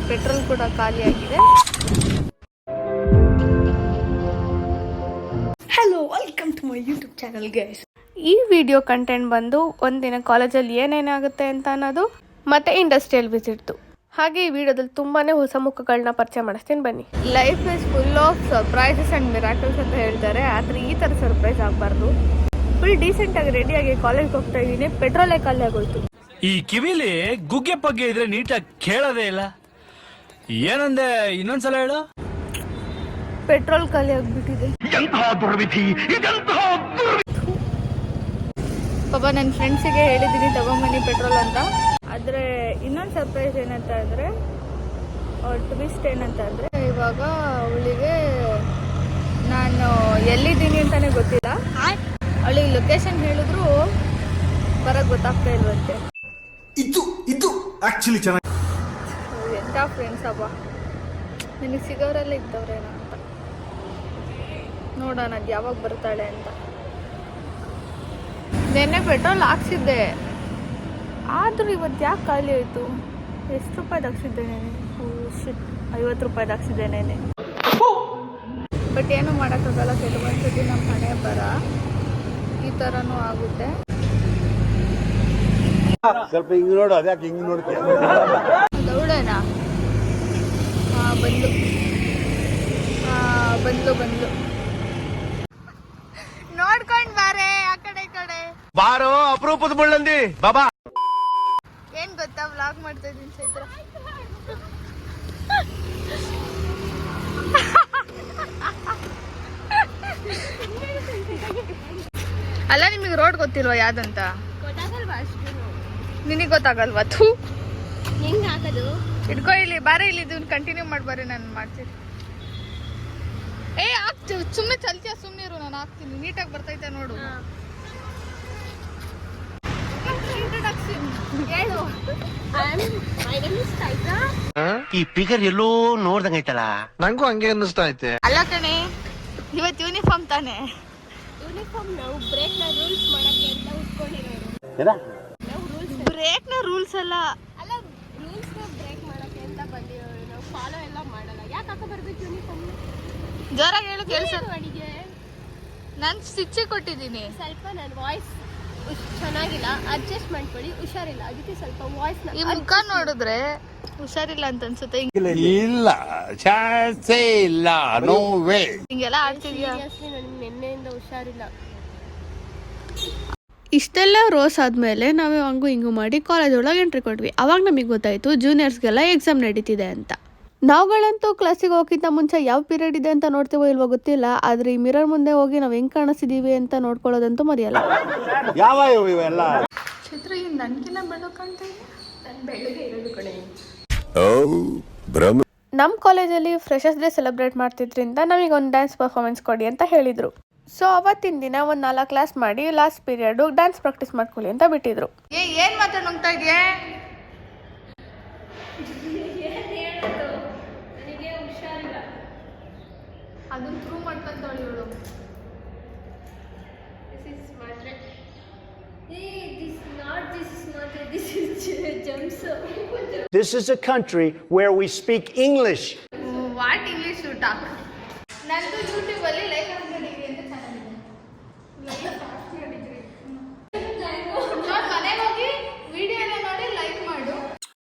Petrol ಕೂಡ ಖಾಲಿಯಾಗಿದೆ. Hello, welcome to my YouTube channel guys. ಈ ವಿಡಿಯೋ ಕಂಟೆಂಟ್ ಬಂದು ಒಂದಿನ ಕಾಲೇಜಲ್ಲಿ ಏನೇನಾಗುತ್ತೆ ಅಂತ ಅನ್ನೋದು ಮತ್ತೆ ಇಂಡಸ್ಟ್ರಿಯಲ್ ವಿಸಿಟ್ದು. ಹಾಗೆ ಈ ವಿಡಿಯೋದಲ್ಲಿ ತುಂಬಾನೇ ಹೊಸ ಮುಖಗಳನ್ನ ಪರಿಚಯ ಮಾಡಿಸ್ತೀನಿ ಬನ್ನಿ. Life is full of surprises and miracles ಅಂತ ಹೇಳ್ತಾರೆ, ಆದ್ರೆ ಈ ತರ ಸರ್ಪ್ರೈಸ್ ಆಗಬಾರ್ದು. ಫುಲ್ ಡೀಸೆಂಟ್ ಆಗಿ ರೆಡಿಯಾಗಿ ಕಾಲೇಜ್ಗೆ ಹೋಗ್ತಾ ಇದ್ದೀನಿ, ಪೆಟ್ರೋಲೇ ಖಾಲಿ ಆಗೋಯ್ತು. ಈ ಕಿವಿಲಿ ಗುಗ್ಗೆ ಪಗ್ಗೆ ಇದ್ರೆ ನೀಟಾಗಿ ಕೇಳೋದೇ ಇಲ್ಲ. ಏನಂದೆ ಇನ್ನೊಂದ್ಸಲ ಹೇಳು. ಪೆಟ್ರೋಲ್ ಖಾಲಿ ಆಗ್ಬಿಟ್ಟಿದೆ. ಪಾಪ ನನ್ನ ಫ್ರೆಂಡ್ಸಿಗೆ ಹೇಳಿದ್ದೀನಿ ತಗೊಂಬನ್ನಿ ಪೆಟ್ರೋಲ್ ಅಂತ. ಆದರೆ ಇನ್ನೊಂದು ಸರ್ಪ್ರೈಸ್ ಏನಂತ ಅಂದರೆ, ಟ್ವಿಸ್ಟ್ ಏನಂತ ಅಂದರೆ, ಇವಾಗ ಅವಳಿಗೆ ನಾನು ಎಲ್ಲಿದ್ದೀನಿ ಅಂತಲೇ ಗೊತ್ತಿಲ್ಲ. ಅವಳಿಗೆ ಲೊಕೇಶನ್ ಹೇಳಿದ್ರು ಬರೋಕ್ಕೆ ಗೊತ್ತಾಗ್ತಾ ಇಲ್ವಂತೆ. ಇದು ಆಕ್ಚುಲಿ ಚೆನ್ನಾಗಿ ಎಂಥ ಫ್ರೆಂಡ್ಸ್ ಅಪ್ಪ, ನನಗೆ ಸಿಗೋರೆಲ್ಲ ಇದ್ದವ್ರೇನೋ ಅಂತ. ನೋಡೋಣ ಅದು ಯಾವಾಗ ಬರ್ತಾಳೆ ಅಂತ. ನೆನ್ನೆ ಪೆಟ್ರೋಲ್ ಹಾಕ್ಸಿದ್ದೆ, ಆದರೂ ಇವತ್ತು ಯಾಕೆ ಖಾಲಿ ಆಯಿತು? ಎಷ್ಟು ರೂಪಾಯ್ದು ಹಾಕ್ಸಿದ್ದೆ ನೆನೆ? 50 ರೂಪಾಯ್ದು ಹಾಕ್ಸಿದ್ದೆ ನೆನೆ. ಬಟ್ ಏನೂ ಮಾಡೋಕ್ಕಾಗಲ್ಲ, ಕೆಲವೊಂದ್ಸತಿ ನಮ್ಮ ಹಣೆ ಬರ ಈ ಥರನೂ ಆಗುತ್ತೆ. ಸ್ವಲ್ಪ ಹಿಂಗ್ ನೋಡು, ಅದ್ಯಾಕೆ ಹಿಂಗ್ ನೋಡ್ತೀಯ? ದೌಡೇನಾ? ಬಂದ್ಲು ನೋಡ್ಕೊಂಡ್ ಬಾರೆ ಆ ಕಡೆ ಈ ಕಡೆ. ಬಾರೋ ಅಪರೂಪದ ಮುಳ್ಳಂದಿ ಬಾಬಾ. ಏನ್ ಗೊತ್ತಾ, ವ್ಲಾಗ್ ಮಾಡ್ತಾ ಇದ್ದೀನಿ ಚೈತ್ರ. ಅಲ್ಲ, ನಿಮಗೆ ರೋಡ್ ಗೊತ್ತಿಲ್ವಾ ಯಾವ್ದಂತ? ನಿನಗೆ ಗೊತ್ತಾಗಲ್ವಾ? ಥೂ, ಹೆಂಗ್ ಹಾಕೋದು? ಇಟ್ಕೋ ಇಲ್ಲಿ, ಬಾರೆ ಇಲ್ಲಿ, ಇದನ್ನ ಕಂಟಿನ್ಯೂ ಮಾಡ್ಬಾರೆ, ನಾನು ಮಾಡ್ತೀನಿ. ಆಗ್ತೀವಿ, ಸುಮ್ಮನೆ ಚಲ್ತಿಯ, ಸುಮ್ಮನೆ ಇರು, ನಾನು ಹಾಕ್ತೀನಿ. ನೀಟಾಗಿ ಬರ್ತೈತೆ ನೋಡು. ಹೇಳು. ಈ ಪಿಗರ್ ಎಲ್ಲೋ ನೋಡ್ದಂಗೈತಲ್ಲ, ನಂಗೂ ಹಂಗೆ ಅನ್ನಿಸ್ತಾ ಐತೆ. ಅಲ್ಲ ಕಣೆ, ಇವತ್ತು ಯೂನಿಫಾರ್ಮ್ ತಾನೆ. ಯೂನಿಫಾರ್ಮ್ ನಾವು ಬ್ರೇಕ್ ನ ರೂಲ್ಸ್ ಮಾಡಕ್ಕೆ ಅಂತ ಉಟ್ಕೊಂಡಿರೋದು. ಬ್ರೇಕ್ ನ ರೂಲ್ಸ್ ಅಲ್ಲ, ರೂಲ್ಸ್ ನ ಬ್ರೇಕ್ ಮಾಡಕ್ಕೆ ಅಂತ ಬಂದಿರೋದು. ನಾವು ಫಾಲೋ ಎಲ್ಲ ಮಾಡಲ್ಲ. ಯಾಕೆ ಹಾಕ ಬರ್ಬೇಕು ಯೂನಿಫಾರ್ಮ್? ಜೋರಾಗಿ ಹೇಳು, ಕೆಲಸ ಅಡಿಗೆ ನಾನು ಸ್ಟಿಚ್ ಕೊಟ್ಟಿದ್ದೀನಿ. ಸ್ವಲ್ಪ ನನ್ನ ವಾಯ್ಸ್ ಚೆನ್ನಾಗಿಲ್ಲ, ಅಡ್ಜಸ್ಟ್ ಮಾಡ್ಕೊಳ್ಳಿ. ಹುಷಾರಿಲ್ಲ, ಅದಕ್ಕೆ ಸ್ವಲ್ಪ ವಾಯ್ಸ್ ಈ ಮುಖ ನೋಡಿದ್ರೆ ಹುಷಾರಿಲ್ಲ ಅಂತ ಅನ್ಸುತ್ತೆ. ಇಲ್ಲ, ಚಾನ್ಸೇ ಇಲ್ಲ, ನೋ ವೇ. ಹಿಂಗೆಲ್ಲ ಆಡ್ತಿದ್ಯಾ? ಸೀರಿಯಸ್ಲಿ ನನಗೆ ನಿನ್ನೆಯಿಂದ ಹುಷಾರಿಲ್ಲ. ಇಷ್ಟೆಲ್ಲ ರೋಸ್ ಆದಮೇಲೆ ನಾವು ಹಂಗು ಹಿಂಗು ಮಾಡಿ ಕಾಲೇಜ್ ಒಳಗೆ ಎಂಟ್ರಿ ಕೊಟ್ವಿ. ಅವಾಗ ನಮಗೆ ಗೊತ್ತಾಯಿತು ಜೂನಿಯರ್ಸ್ಗೆಲ್ಲ ಎಕ್ಸಾಮ್ ನಡೀತಿದೆ ಅಂತ. ನಾವುಗಳಂತೂ ಕ್ಲಾಸಿಗೆ ಹೋಗೋಕ್ಕಿಂತ ಮುಂಚೆ ಯಾವ ಪೀರಿಯಡ್ ಇದೆ ಅಂತ ನೋಡ್ತೀವೋ ಇಲ್ವೋ ಗೊತ್ತಿಲ್ಲ, ಆದರೆ ಈ ಮಿರರ್ ಮುಂದೆ ಹೋಗಿ ನಾವು ಹೆಂಗೆ ಕಾಣಿಸ್ತಿದ್ದೀವಿ ಅಂತ ನೋಡ್ಕೊಳ್ಳೋದಂತೂ ಮರೆಯಲ್ಲ. ಯಾವ ಇವೆಲ್ಲ ಚಿತ್ರ ನನ್ಗಿನ್ನ ಬೆಳಕಂತ ಬೆಳಗ್ಗೆ ಇರೋದು ಕಡೆ. ನಮ್ಮ ಕಾಲೇಜಲ್ಲಿ ಫ್ರೆಶರ್ಸ್ ಡೇ ಸೆಲೆಬ್ರೇಟ್ ಮಾಡ್ತಿದ್ರಿಂದ ನಮಗೆ ಒಂದು ಡ್ಯಾನ್ಸ್ ಪರ್ಫಾರ್ಮೆನ್ಸ್ ಕೊಡಿ ಅಂತ ಹೇಳಿದರು. ಸೊ ಅವತ್ತಿನ ದಿನ ಒಂದು 4 ಕ್ಲಾಸ್ ಮಾಡಿ ಲಾಸ್ಟ್ ಪೀರಿಯಡ್ ಡ್ಯಾನ್ಸ್ ಪ್ರಾಕ್ಟೀಸ್ ಮಾಡ್ಕೊಳ್ಳಿ ಅಂತ ಬಿಟ್ಟಿದ್ರು. ಏನು ಮಾತಾಡ್ತಾ ಇದೆಯಾ? ಅದನ್ನ ಪ್ರೂವ್ ಮಾಡ್ಕೊಂತಾಳೆ ಇವಳು. This is a country where we speak English. What English you talk? ನಂದು ಯೂಟ್ಯೂಬ್ ಅಲ್ಲಿ ಲೈಕ್ ಡಿಗ್ರಿ ಅಂತ ಚಾನಲ್ ಇದೆ. ಮನೆಗೆ ಹೋಗಿ ವಿಡಿಯೋ ಎಲ್ಲ ನೋಡಿ ಲೈಕ್ ಮಾಡು.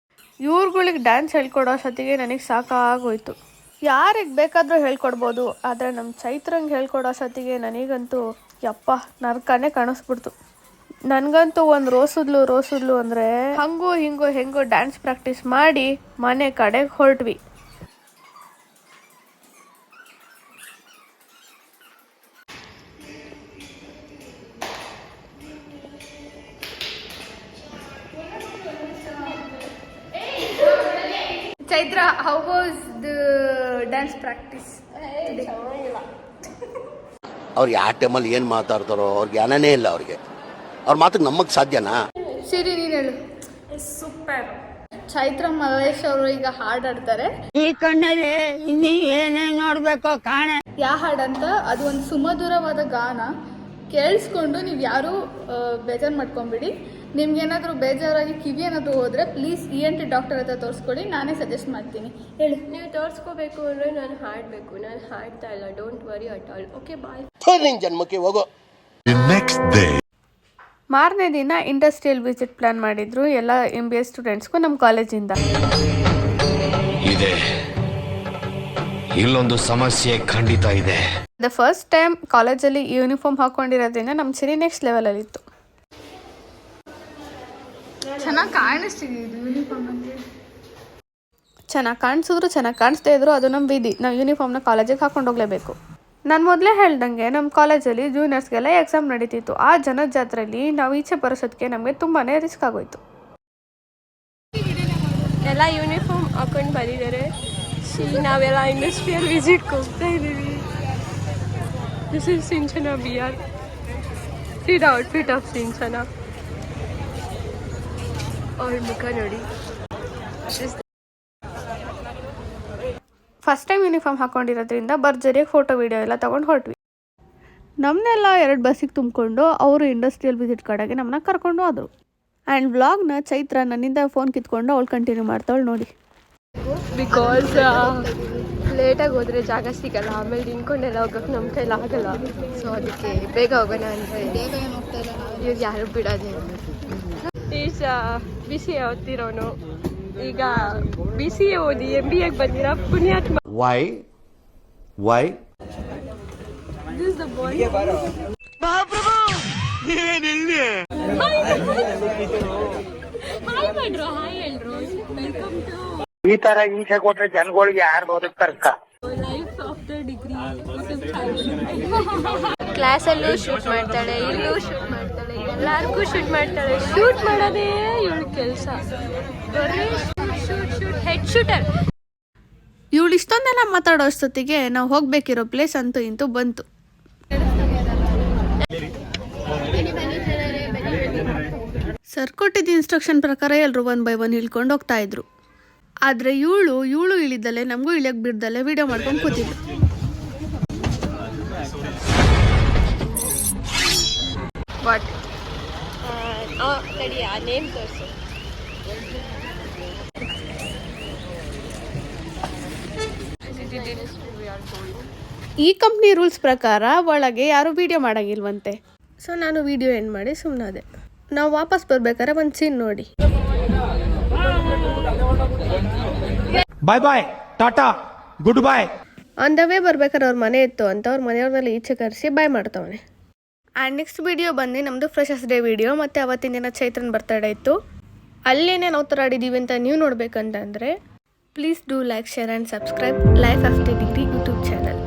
ಇವ್ರುಗಳಿಗೆ ಡ್ಯಾನ್ಸ್ ಹೇಳ್ಕೊಡೋ ಅಷ್ಟೊತ್ತಿಗೆ ನನಗೆ ಸಾಕಾಗೋಯ್ತು. ಯಾರಿಗೆ ಬೇಕಾದರೂ ಹೇಳ್ಕೊಡ್ಬೋದು, ಆದರೆ ನಮ್ಮ ಚೈತ್ರಂಗೆ ಹೇಳ್ಕೊಡೋ ಅಷ್ಟೊತ್ತಿಗೆ ನನಗಂತೂ ಯಪ್ಪ ನರ್ಕನೇ ಕಾಣಿಸ್ಬಿಡ್ತು. ನನಗಂತೂ ಒಂದು ರೋಸುದ್ಲು ಅಂದರೆ ಹಂಗೂ ಹಿಂಗೂ ಹೆಂಗೋ ಡ್ಯಾನ್ಸ್ ಪ್ರಾಕ್ಟೀಸ್ ಮಾಡಿ ಮನೆ ಕಡೆಗೆ ಹೊರಟ್ವಿ. Chaitra, how was the dance practice? ಅವ್ರು ಯಾವ ಟೈಮಲ್ಲಿ ಏನು ಮಾತಾಡ್ತಾರೋ ಅವ್ರಿಗೆ ಜ್ಞಾನನೇ ಇಲ್ಲ. ಅವ್ರ ಮಾತಿಗೆ ನಮಗೆ ಸಾಧ್ಯನಾ? ಸರಿ, ನೀನು ಹೇಳು. ಸೂಪರ್. ಚೈತ್ರ ಮಲ್ಲೇಶ್ ಅವರು ಈಗ ಹಾಡು ಆಡ್ತಾರೆ. ಈ ಕಣ್ಣಲ್ಲಿ ಇನ್ನೀ ಏನೇನು ನೋಡ್ಬೇಕೋ ಕಾಣೆ. ಯಾವ ಹಾಡಂತ? ಅದು ಒಂದು ಸುಮಧುರವಾದ ಗಾನ. ಕೇಳಿಸ್ಕೊಂಡು ನೀವು ಯಾರೂ ಬೇಜಾರು ಮಾಡ್ಕೊಂಬಿಡಿ. ನಿಮ್ಗೇನಾದರೂ ಬೇಜಾರಾಗಿ ಕಿವಿ ಏನಾದರೂ ಹೋದರೆ ಪ್ಲೀಸ್ ENT ಡಾಕ್ಟರ್ ಹತ್ರ ತೋರಿಸ್ಕೊಳ್ಳಿ, ನಾನೇ ಸಜೆಸ್ಟ್ ಮಾಡ್ತೀನಿ. ಹೇಳಿ. ನೀವು ತೋರಿಸ್ಕೋಬೇಕು ಅಂದರೆ ನಾನು ಹಾಡಬೇಕು, ನಾನು ಹಾಡ್ತಾ ಇಲ್ಲ. Don't worry at all. Okay bye. ನಿನ್ ಜನ್ಮಕ್ಕೆ ಹೋಗೋ. ಮಾರನೇ ದಿನ ಇಂಡಸ್ಟ್ರಿಯಲ್ ವಿಸಿಟ್ ಪ್ಲಾನ್ ಮಾಡಿದ್ರು ಎಲ್ಲ MBA ಸ್ಟೂಡೆಂಟ್ಸ್ಗೂ ನಮ್ಮ ಕಾಲೇಜಿಂದ. ಇದೆ, ಇಲ್ಲೊಂದು ಸಮಸ್ಯೆ ಖಂಡಿತ ಇದೆ. ದ ಫಸ್ಟ್ ಟೈಮ್ ಕಾಲೇಜಲ್ಲಿ ಯೂನಿಫಾರ್ಮ್ ಹಾಕೊಂಡಿರೋದ್ರಿಂದ ನಮ್ಮ ಸಿರಿ ನೆಕ್ಸ್ಟ್ ಲೆವೆಲಲ್ಲಿತ್ತು. ಚೆನ್ನಾಗಿ ಕಾಣಿಸ್ತಿದೆ ಇದು ಯೂನಿಫಾರ್ಮಲ್ಲಿ. ಚೆನ್ನಾಗಿ ಕಾಣಿಸಿದ್ರು ಚೆನ್ನಾಗಿ ಕಾಣಿಸ್ತಾ ಇದ್ರು, ಅದು ನಮ್ಮ ವಿಧಿ. ನಾವು ಯೂನಿಫಾರ್ಮ್ನ ಕಾಲೇಜಿಗೆ ಹಾಕೊಂಡು ಹೋಗಲೇಬೇಕು. ನಾನು ಮೊದಲೇ ಹೇಳ್ದಂಗೆ ನಮ್ಮ ಕಾಲೇಜಲ್ಲಿ ಜೂನಿಯರ್ಸ್ಗೆಲ್ಲ ಎಕ್ಸಾಮ್ ನಡೀತಿತ್ತು. ಆ ಜನದ ಜಾತ್ರೆಯಲ್ಲಿ ನಾವು ಈಚೆ ಬರೋಸೋದಕ್ಕೆ ನಮಗೆ ತುಂಬಾ ರಿಸ್ಕ್ ಆಗೋಯ್ತು. ಎಲ್ಲ ಯೂನಿಫಾರ್ಮ್ ಹಾಕೊಂಡು ಬಂದಿದ್ದಾರೆ. ನಾವೆಲ್ಲ ಇಂಡಸ್ಟ್ರಿಯಲ್ ವಿಸಿಟ್ಗೆ ಹೋಗ್ತಾ ಇದ್ದೀವಿ. This is Sinchana BR. See the outfit of Sinchana. ಅವ್ರ ಮುಖ ನೋಡಿ. ಫಸ್ಟ್ ಟೈಮ್ ಯೂನಿಫಾರ್ಮ್ ಹಾಕೊಂಡಿರೋದ್ರಿಂದ ಭರ್ಜರಿಯಾಗಿ ಫೋಟೋ ವಿಡಿಯೋ ಎಲ್ಲ ತೊಗೊಂಡು ಹೊರಟ್ವಿ. ನಮ್ಮನ್ನೆಲ್ಲ 2 ಬಸ್ಸಿಗೆ ತುಂಬಿಕೊಂಡು ಅವರು ಇಂಡಸ್ಟ್ರಿಯಲ್ ವಿಸಿಟ್ ಕಡೆಗೆ ನಮ್ಮನ್ನ ಕರ್ಕೊಂಡು ಹೋದರು. ಆ್ಯಂಡ್ ವ್ಲಾಗ್ನ ಚೈತ್ರ ನನ್ನಿಂದ ಫೋನ್ ಕಿತ್ಕೊಂಡು ಅವಳು ಕಂಟಿನ್ಯೂ ಮಾಡ್ತಾವಳು ನೋಡಿ. ಬಿಕಾಸ್ ಲೇಟಾಗಿ ಹೋದರೆ ಜಾಗ ಸಿಗಲ್ಲ, ಆಮೇಲೆ ನಿಂತ್ಕೊಂಡೆಲ್ಲ ಹೋಗೋಕೆ ನಮ್ಮ ಕೈಲಿ ಆಗಲ್ಲ. ಸೊ ಅದಕ್ಕೆ ಬೇಗ ಹೋಗೋಣ ಅಂದರೆ ಇವ್ರು ಯಾರು ಬಿಡೋದೇ. ಈಸ್ BCA ಓದ್ತಿರೋನು, ಈಗ BCA ಓದಿ MBA ಬಂದಿರೋ ಪುಣ್ಯಾತ್ಮ. Why This is the boy. Hi ಮಾಡ್ರು, hi ಎಲ್ರು. Welcome to ಈ ತರ ಹಿಂಸೆ ಕೊಟ್ರೆ ಜನಗಳಿಗೆ ಯಾರು ಬದುಕ್ತಾರಕ್ಕ? Life after degree YouTube channel. ಕ್ಲಾಸಲ್ಲೂ ಶೂಟ್ ಮಾಡ್ತಾಳೆ, ಇಲ್ಲೂ ಶೂಟ್ ಮಾಡ್ತಾಳೆ, ಎಲ್ಲರಿಗೂ ಶೂಟ್ ಮಾಡ್ತಾಳೆ. ಶೂಟ್ ಮಾಡೋದೇ ಇವಳ ಕೆಲಸ. ಬರೀ ಶೂಟ್ ಹೆಡ್ ಶೂಟರ್. ಇವಳು ಇಷ್ಟೊಂದೆಲ್ಲ ಮಾತಾಡೋ ಅಷ್ಟೊತ್ತಿಗೆ ನಾವು ಹೋಗಬೇಕಿರೋ ಪ್ಲೇಸ್ ಅಂತೂ ಇಂತೂ ಬಂತು. ಸರ್ ಕೊಟ್ಟಿದ್ದ ಇನ್ಸ್ಟ್ರಕ್ಷನ್ ಪ್ರಕಾರ ಎಲ್ಲರೂ 1 by 1 ಇಳ್ಕೊಂಡು ಹೋಗ್ತಾ ಇದ್ರು. ಆದರೆ ಇವಳು ಇಳಿದಲ್ಲೇ ನಮಗೂ ಇಳಿಯಕ್ಕೆ ಬಿಡ್ದಲ್ಲೇ ವಿಡಿಯೋ ಮಾಡ್ಕೊಂಡು ಕೂತಿದ್ಲು. ವಾಟ್ ತಡಿ, ಆ ನೇಮ್ ತೋರಿಸು. ಈ ಕಂಪ್ನಿ ರೂಲ್ಸ್ ಪ್ರಕಾರ ಒಳಗೆ ಯಾರು ವಿಡಿಯೋ ಮಾಡಂಗಿಲ್ವಂತೆ. ಸೊ ನಾನು ವಿಡಿಯೋ ಎಂಡ್ ಮಾಡಿ ಸುಮ್ಮನಾದೆ. ನಾವು ವಾಪಸ್ ಬರ್ಬೇಕಾದ್ರೆ ಒಂದು ಸೀನ್ ನೋಡಿ. Bye bye, Tata, goodbye. On the way ಬರ್ಬೇಕಾದ್ರೆ ಅವ್ರ ಮನೆ ಇತ್ತು ಅಂತ ಅವ್ರ ಮನೆಯವ್ರನ್ನೆಲ್ಲ ಈಚೆ ಕರೆಸಿ ಬಾಯ್ ಮಾಡ್ತವನೆ. ಆ್ಯಂಡ್ ನೆಕ್ಸ್ಟ್ ವಿಡಿಯೋ ಬಂದು ನಮ್ಮದು ಫ್ರೆಶರ್ಸ್ ಡೇ ವಿಡಿಯೋ. ಮತ್ತು ಅವತ್ತಿನ ದಿನ ಚೈತ್ರನ್ ಬರ್ತಡೇ ಇತ್ತು. ಅಲ್ಲೇನೇ ನಾವು ತರಾಡಿದ್ದೀವಿ ಅಂತ ನೀವು ನೋಡ್ಬೇಕಂತಂದರೆ please do like, share and subscribe life after degree YouTube channel.